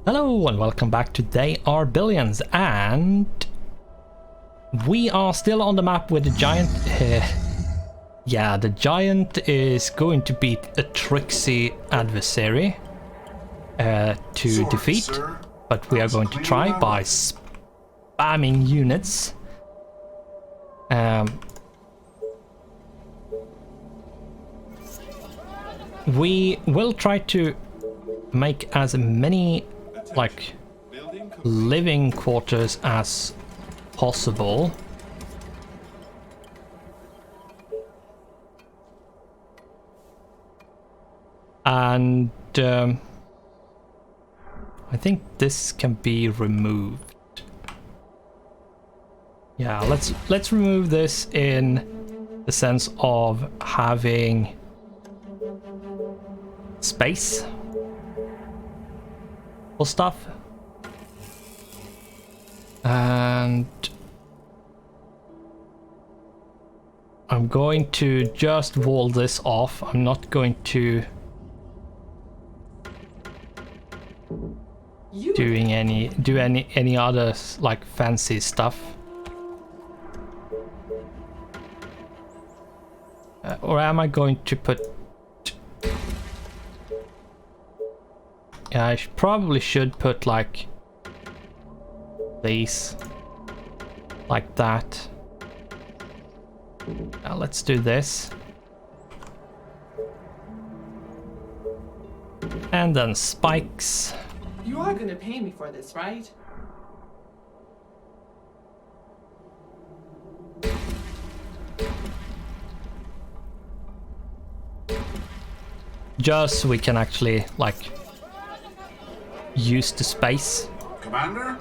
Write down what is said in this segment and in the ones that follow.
Hello and welcome back to They Are Billions, and we are still on the map with the giant. Yeah, the giant is going to beat a tricksy adversary to defeat, but we are going to try by spamming units. We will try to make as many like living quarters as possible. And I think this can be removed. Yeah, let's remove this in the sense of having space for stuff. And I'm going to just wall this off. I'm not going to do any other like fancy stuff. Or am I going to put... Yeah, I probably should put like these like that. Now let's do this. And then spikes. You are gonna pay me for this, right? Just so we can actually like use the space. Commander?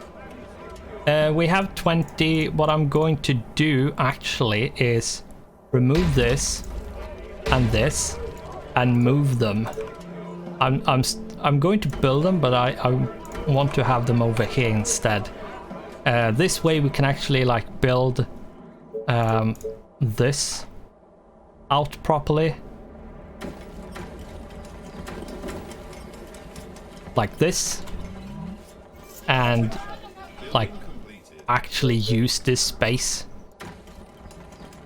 We have 20. What I'm going to do actually is remove this and move them. I'm going to build them, but I want to have them over here instead. This way we can actually like build this out properly. Like this. And like actually use this space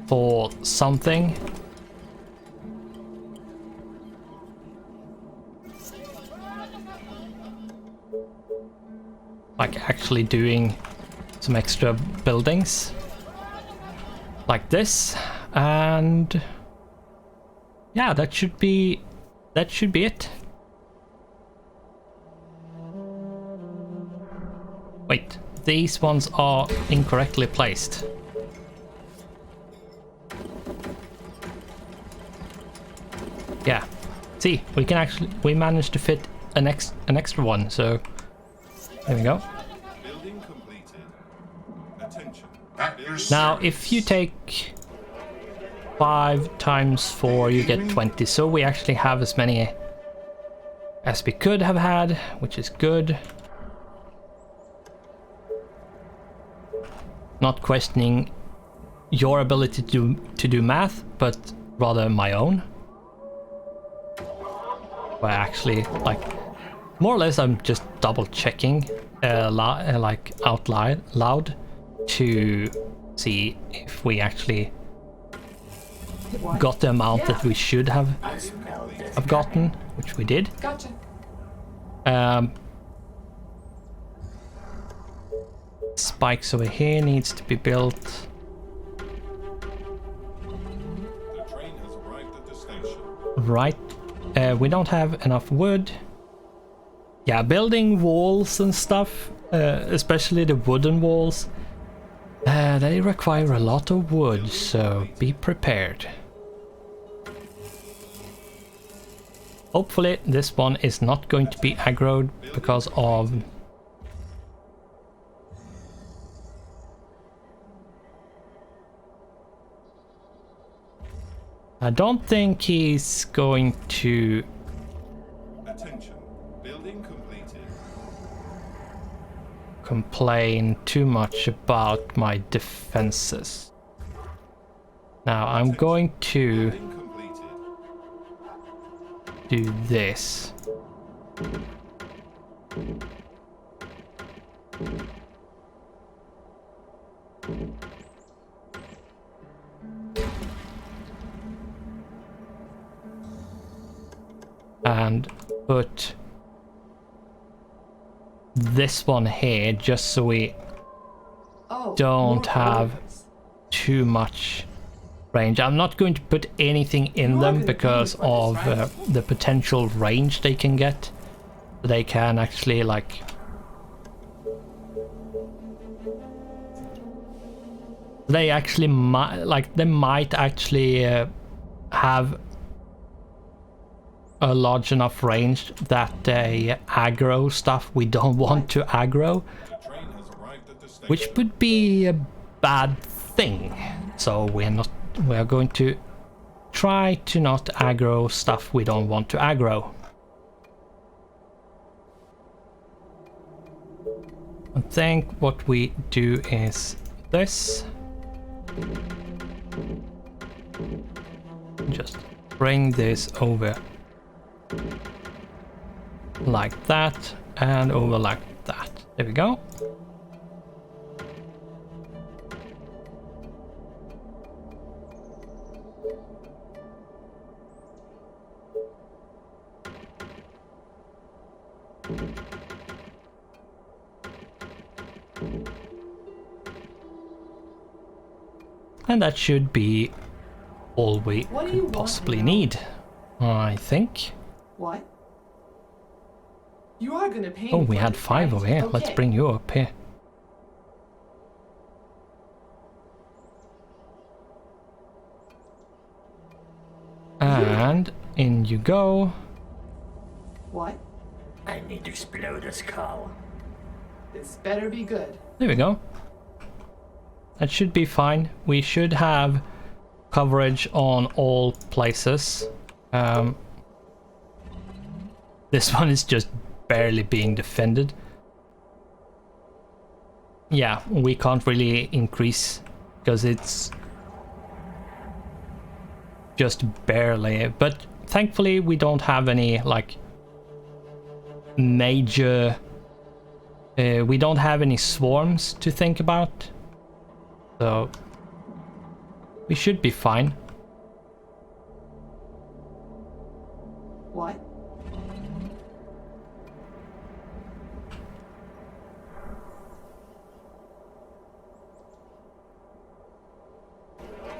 for something. Like actually doing some extra buildings like this, and yeah, that should be it. Wait, these ones are incorrectly placed. Yeah, see, we managed to fit an extra one, so there we go. Building completed. Attention. Now, if you take 5 times 4, you get 20, so we actually have as many as we could have had, which is good. Not questioning your ability to do math, but rather my own. But actually, like, more or less I'm just double checking like out loud to see if we actually got the amount that we should have gotten, which we did. Gotcha. Spikes over here needs to be built. The train has arrived at the station. Right. We don't have enough wood. Yeah, building walls and stuff, especially the wooden walls, they require a lot of wood, so be prepared. Hopefully this one is not going to be aggroed because of... I don't think he's going to... Attention. Building completed. complain too much about my defenses. Now I'm going to Building completed. do this. and put this one here just so we Oh, don't more have hordes. too much range. I'm not going to put anything in You are them gonna because pay for this, of right? the potential range they can get. They can actually like they actually might actually have a large enough range that they aggro stuff we don't want to aggro, The train has arrived at the station. which would be a bad thing. So we're going to try to not aggro stuff we don't want to aggro. I think what we do is this. Just bring this over like that and over like that. There we go. And that should be all we What do you could want possibly now? need, I think. What? You are gonna pay Oh, me we for had this, 5 right? over here. Let's Okay. bring you up here. And in you go. What? I need to explode this skull. This better be good. There we go. That should be fine. We should have coverage on all places. This one is just barely being defended. Yeah, we can't really increase because it's just barely. But thankfully we don't have any like major... we don't have any swarms to think about. So we should be fine. What?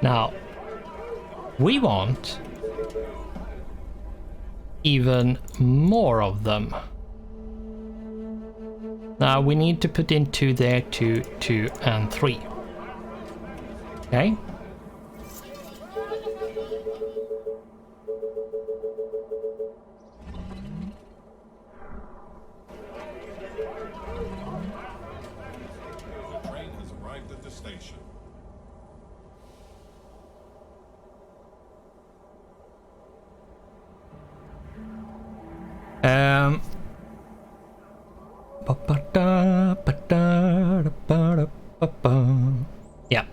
Now, we want even more of them. Now we need to put in 2 there, 2, 2, and 3. Okay. The train has arrived at the station. Yeah.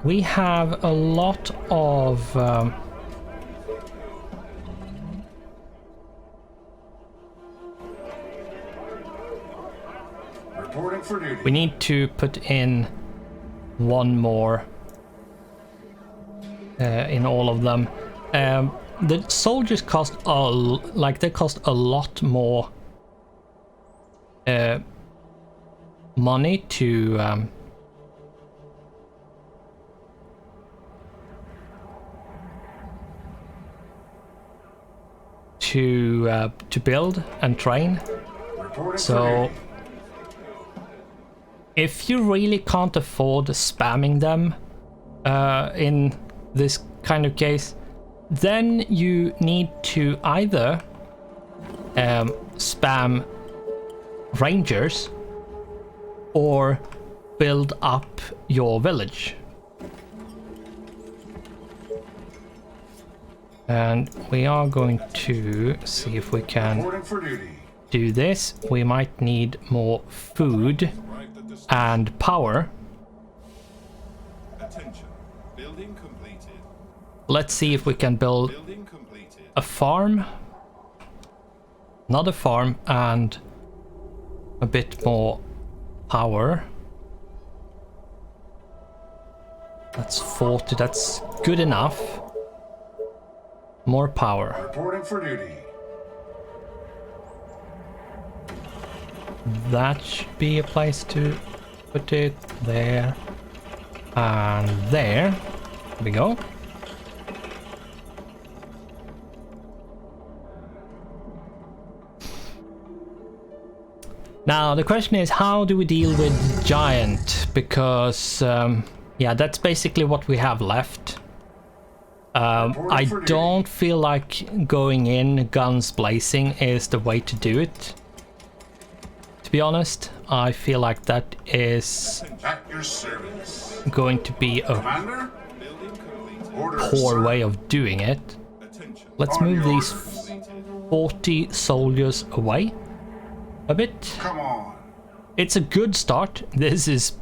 We have a lot of Reporting for duty. we need to put in 1 more in all of them. The soldiers cost they cost a lot more money to build and train. Reporting So for duty. if you really can't afford spamming them in this kind of case, then you need to either spam rangers or build up your village. And we are going to see if we can Reporting for duty. do this. We might need more food Arrived at the station. and power. Attention. Building completed. Let's see if we can build Building completed. a farm, another farm, and a bit more power. That's 40, that's good enough. More power. Reporting for duty. That should be a place to put it. There. And there. There we go. Now the question is, how do we deal with Giant? Because yeah, that's basically what we have left. I don't feel like going in guns blazing is the way to do it. To be honest, I feel like that is At your service. going to be a Commander? Order, poor sir. way of doing it. Attention. Let's On move your these orders. 40 soldiers away a bit. Come on. It's a good start. This is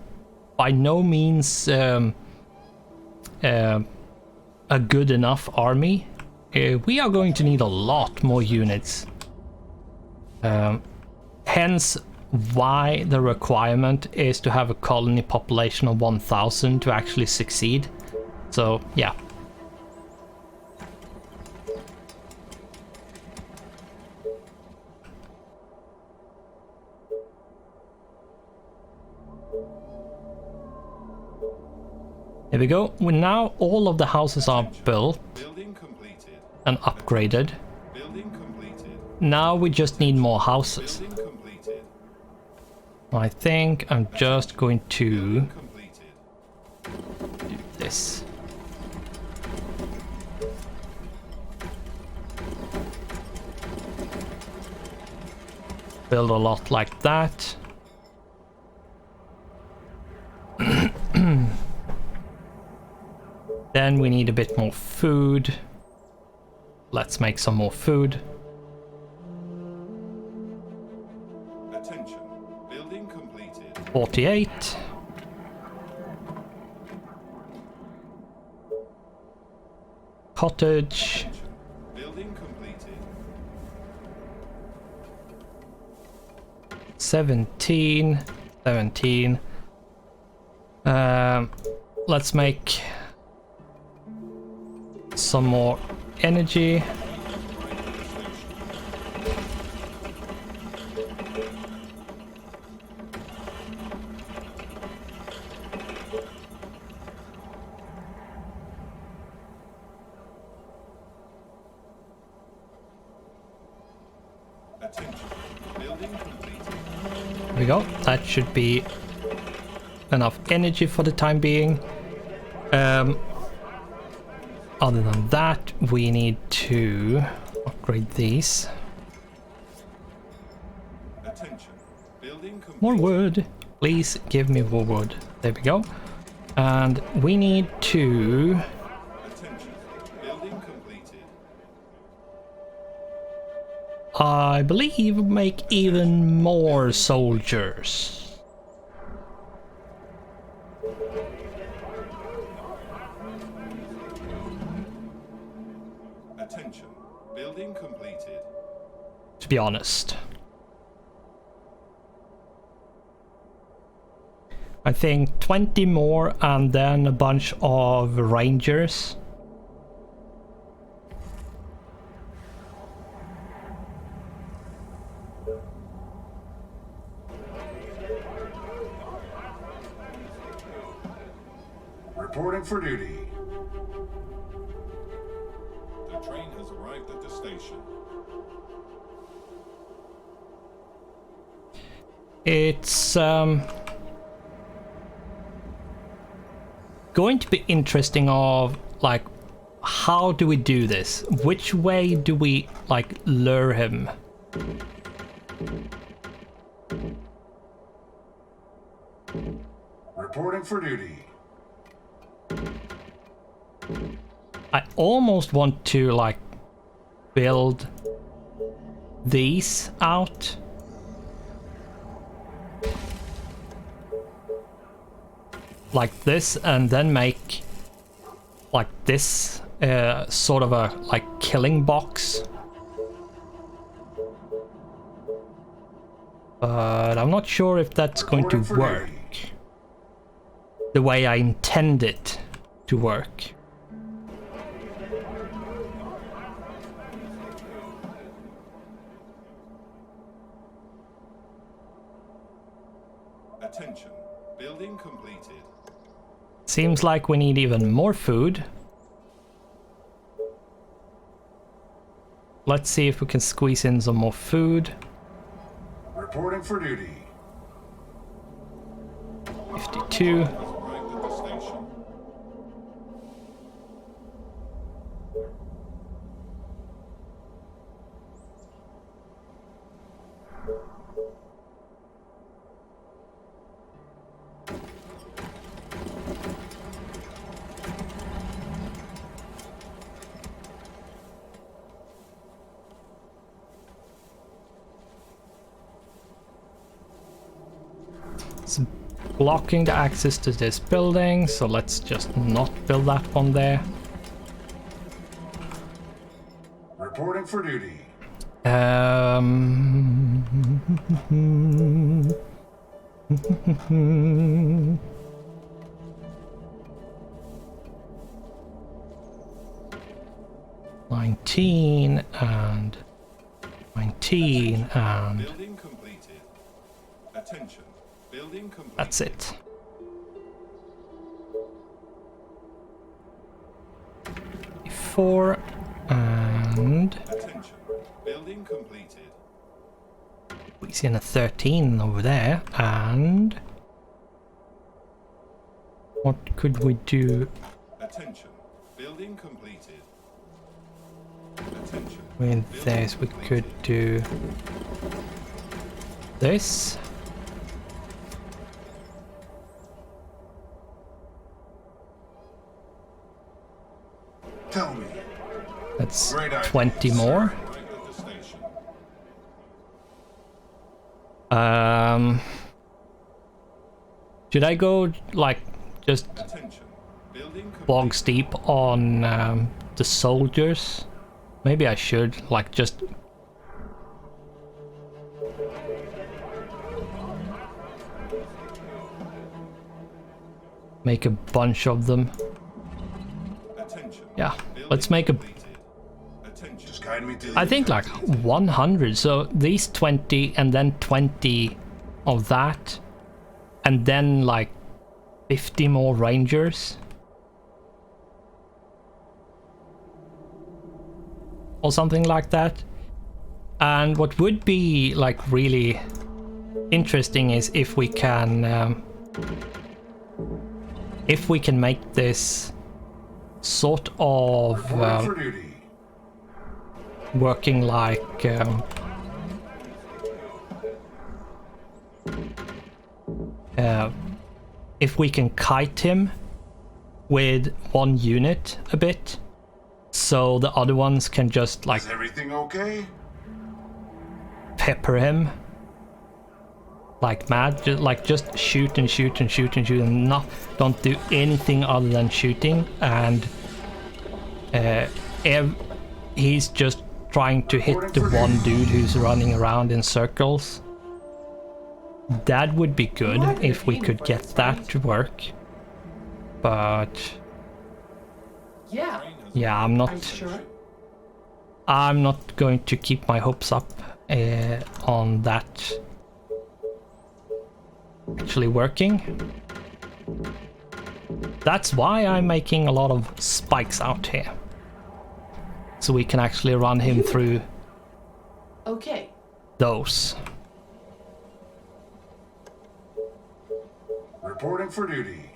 by no means a good enough army. We are going to need a lot more units. Hence why the requirement is to have a colony population of 1,000 to actually succeed. So yeah. Here we go. Well, now all of the houses are built Building completed. and upgraded. Building completed. Now we just need more houses. Building completed. I think I'm just going to Completed. do this. Build a lot like that. Then we need a bit more food. Let's make some more food. Attention. Building completed. 48. Cottage. Building completed. 17. 17. Let's make some more energy. Attention. Building completed. There we go. That should be enough energy for the time being. Other than that, we need to upgrade these. Attention. Building completed. More wood. Please give me more wood. There we go. And we need to... Attention. Building completed. I believe make even more soldiers. Attention. Building completed. To be honest. I think 20 more and then a bunch of rangers. Reporting for duty. The train has arrived at the station. It's going to be interesting of like how do we do this? Which way do we like lure him? Reporting for duty. I almost want to like build these out. Like this, and then make like this sort of a like killing box. But I'm not sure if that's going to work the way I intend it to work. Attention. Building completed. Seems like we need even more food. Let's see if we can squeeze in some more food. Reporting for duty. 52. Has arrived at the station. It's blocking the access to this building, so let's just not build that one there. Reporting for duty. $19 and $19 and Building completed. Attention. Building completed. that's it. Four and Attention. Building completed. we see a 13 over there. And what could we do Attention. Building completed. Attention. with this? We could do this. Tell me. That's Great idea, 20 sir. more. Arrived at the station. Should I go like just Attention. Building completed. bog steep on the soldiers? Maybe I should like just make a bunch of them. Attention. Yeah, Building let's make a completed. Attention. Just guide me to I think like 100, so these 20 and then 20 of that and then like 50 more rangers or something like that. And what would be like really interesting is if we can make this sort of Reporting for duty. working like if we can kite him with one unit a bit, so the other ones can just like Is everything okay? pepper him like mad, just shoot and shoot and shoot and shoot and don't do anything other than shooting, and he's just trying to hit the one dude who's running around in circles. That would be good if we could get that to work, but Yeah. yeah, Are you sure? I'm not going to keep my hopes up on that actually working. That's why I'm making a lot of spikes out here, so we can actually run him through Okay. those. Reporting for duty.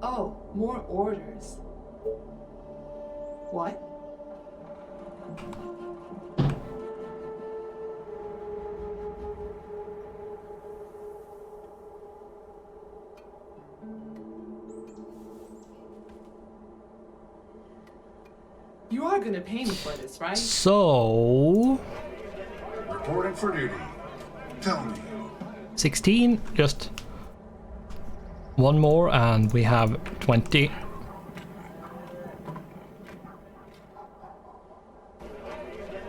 Oh, more orders. What? You are gonna pay me for this, right? So Reporting for duty. Tell me. 16, just one more and we have 20.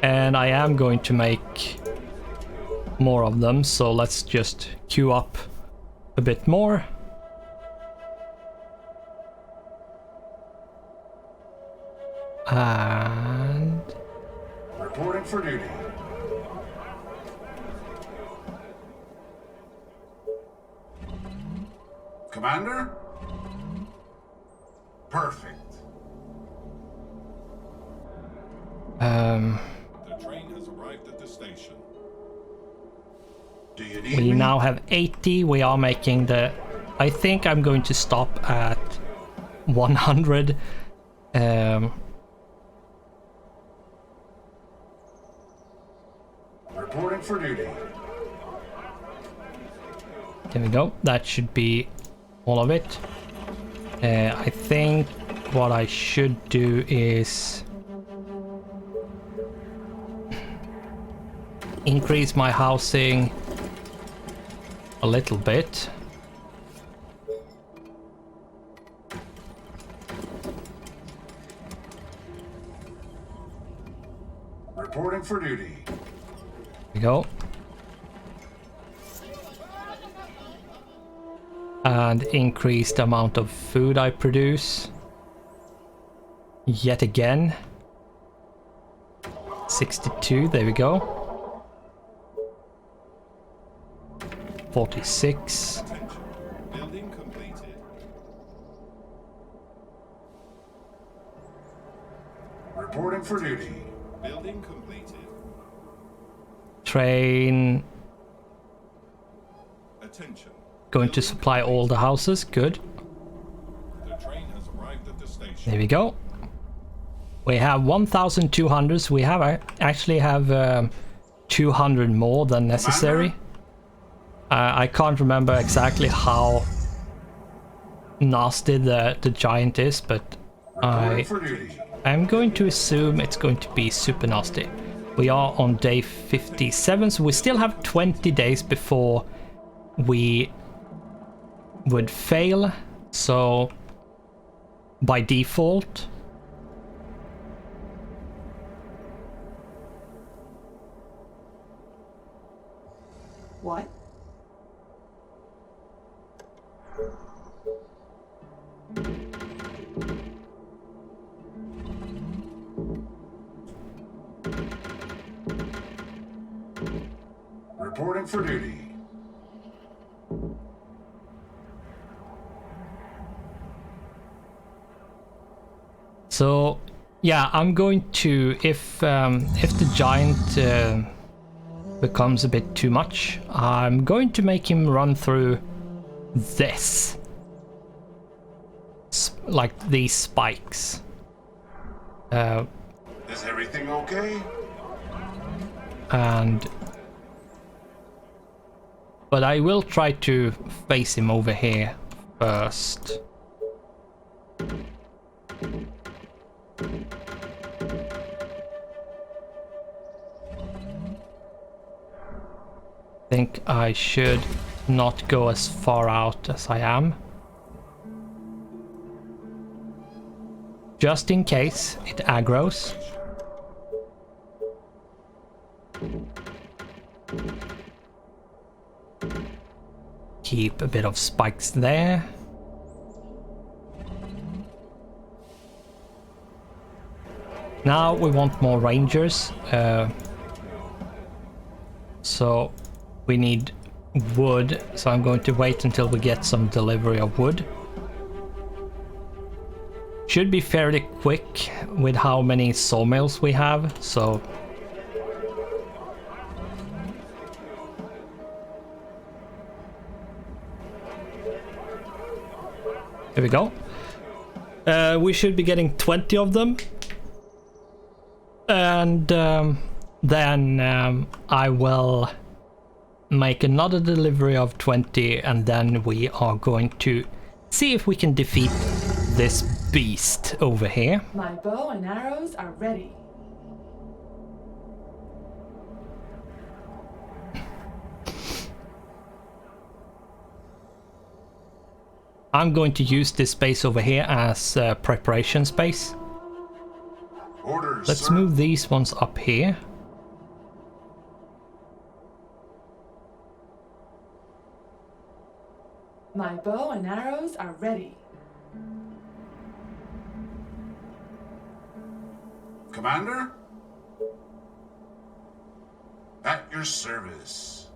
And I am going to make more of them, so let's just queue up a bit more. And Reporting for duty. Commander? Perfect. The train has arrived at the station. Do you need We me? now have 80. We are making the... I think I'm going to stop at 100. Reporting for duty. There we go. That should be all of it. I think what I should do is increase my housing a little bit. Reporting for duty. There we go. And increase the amount of food I produce. Yet again. 62, there we go. 46. Attention. Building completed. Reporting for duty. Building completed. Train Attention. going to supply all the houses, good. The train has arrived at the station. There we go. We have 1,200. So we have actually have 200 more than necessary. I can't remember exactly how nasty the giant is, but Reporting for duty. I'm going to assume it's going to be super nasty. We are on day 57, so we still have 20 days before we would fail. So by default, What? Reporting for duty. so yeah, I'm going to, if the giant becomes a bit too much, I'm going to make him run through this, like these spikes. Is everything okay? But I will try to face him over here first. Think I should not go as far out as I am. Just in case it aggroes. Keep a bit of spikes there. Now we want more rangers. So we need wood. So I'm going to wait until we get some delivery of wood. Should be fairly quick with how many sawmills we have. So here we go. We should be getting 20 of them. And then I will make another delivery of 20, and then we are going to see if we can defeat this beast over here. My bow and arrows are ready. I'm going to use this space over here as preparation space. Orders, Let's sir. move these ones up here. My bow and arrows are ready. Commander? At your service.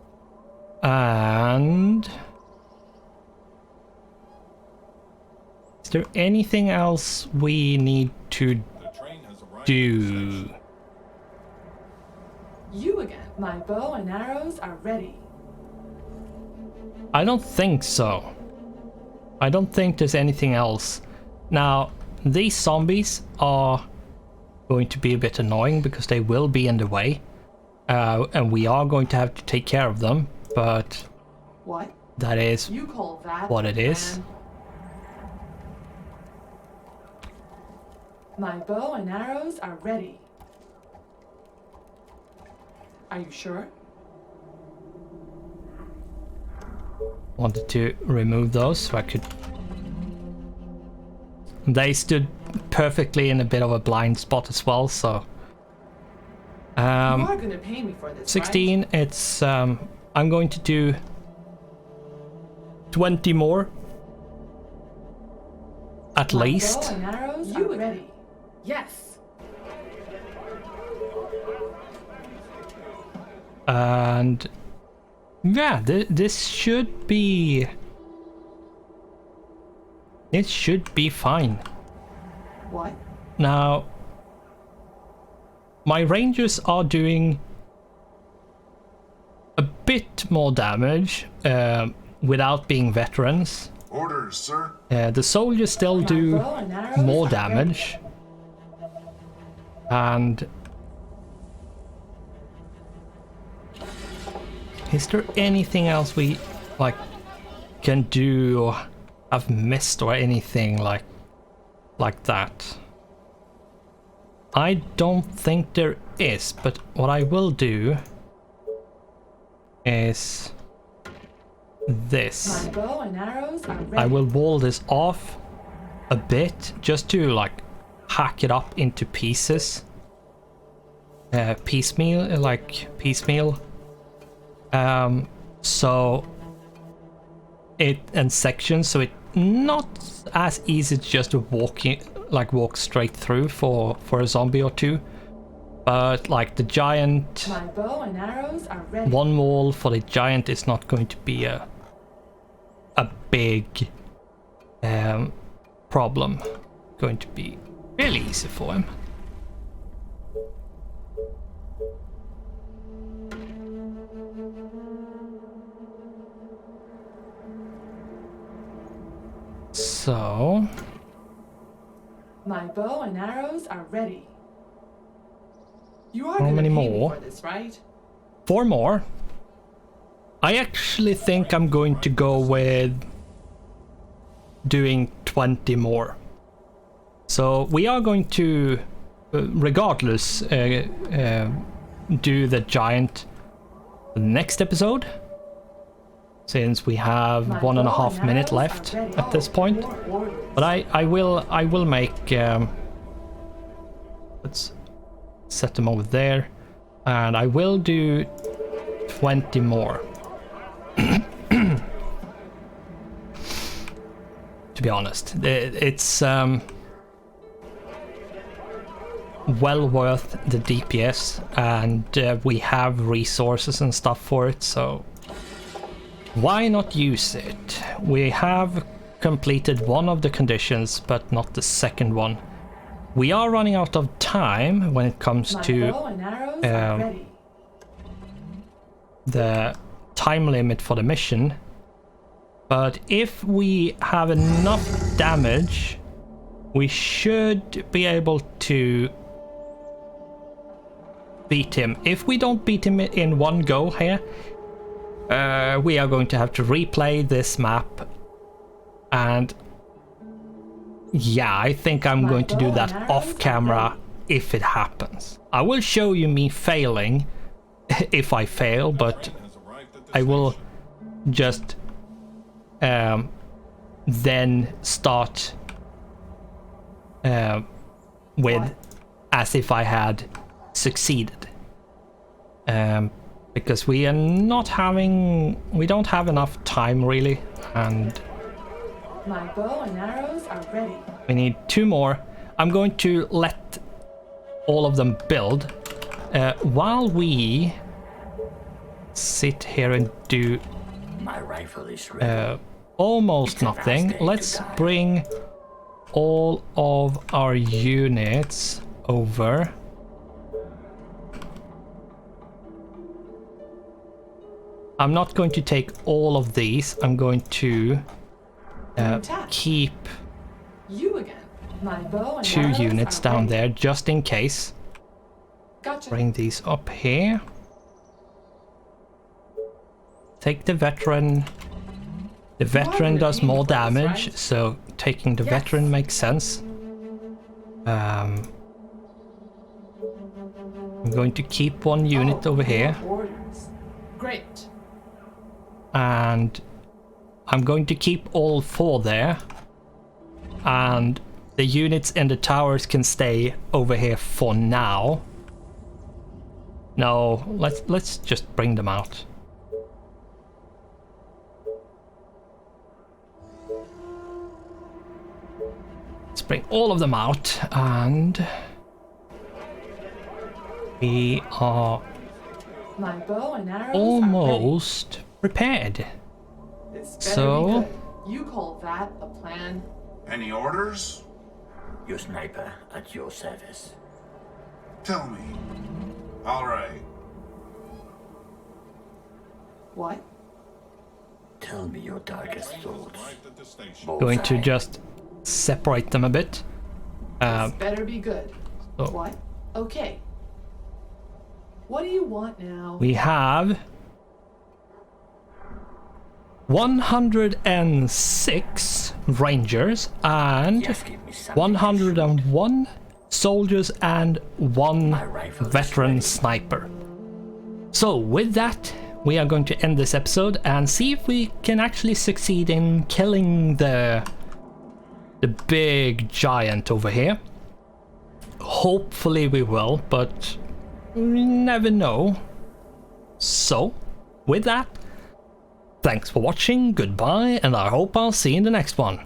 And there anything else we need to The train has arrived at the do? station. You again. My bow and arrows are ready. I don't think so. I don't think there's anything else. Now, these zombies are going to be a bit annoying because they will be in the way. And we are going to have to take care of them, but What? that is You call that what a it is. plan? My bow and arrows are ready. Are you sure? Wanted to remove those so I could... They stood perfectly in a bit of a blind spot as well, so... You are gonna pay me for this, 16, right? it's... I'm going to do 20 more. At My least. bow and arrows are ready. Yes. And... Yeah, this should be... It should be fine. What? Now... My rangers are doing a bit more damage without being veterans. Orders, sir. The soldiers still My do bow and arrows more are damage. And... Is there anything else we can do or have missed or anything like that? I don't think there is, but what I will do is this. My bow and arrows are ready. I will wall this off a bit just to hack it up into pieces. Piecemeal. So it and sections, so it not as easy just to walk straight through for a zombie or two, but the giant, My bow and arrows are ready. one wall for the giant is not going to be a big problem. Going to be really easy for him. So, My bow and arrows are ready. You are How gonna many pay more? me for this, right? 4 more. I actually think I'm going to go with doing 20 more. So we are going to, regardless, do the giant next episode, since we have My 1.5 bow and minutes arrows left are ready. at this point. More orders. But I will make let's set them over there, and I will do 20 more. To be honest, it's well worth the DPS, and we have resources and stuff for it, so why not use it? We have completed one of the conditions, but not the second one. We are running out of time when it comes My to bow and arrows are ready. the time limit for the mission, but if we have enough damage, we should be able to beat him. If we don't beat him in one go here, we are going to have to replay this map, and yeah, I think I'm going to do that off camera if it happens. I will show you me failing if I fail, but Has arrived at the I will station. just then start with as if I had succeeded, because we don't have enough time really, and My bow and arrows are ready. we need 2 more. I'm going to let all of them build while we sit here and do My rifle is ready. almost It's a nice nothing. day to Let's die. bring all of our units over. I'm not going to take all of these. I'm going to keep You again. My bow and 2 arrows units are down ready. there just in case. Gotcha. Bring these up here. Take the veteran. The veteran does more damage, so taking the veteran makes sense. I'm going to keep 1 unit over here. Hordes. Great. And I'm going to keep all 4 there. And the units in the towers can stay over here for now. No, let's just bring them out. Let's bring all of them out, and we are My bow and arrows almost prepared. are ready. This better So- be good. You call that a plan? Any orders? Your sniper at your service. Tell me. All right. What? Tell me your darkest Train has thoughts. arrived at the station. Going to Bullseye. just separate them a bit. This better be good. so- What? Okay. What do you want now? We have 106 rangers and Just give me something to 101 soldiers and 1 My rifle is veteran ready. sniper. So with that, we are going to end this episode and see if we can actually succeed in killing the big giant over here. Hopefully we will, but we never know. So, with that, thanks for watching, goodbye, and I hope I'll see you in the next one.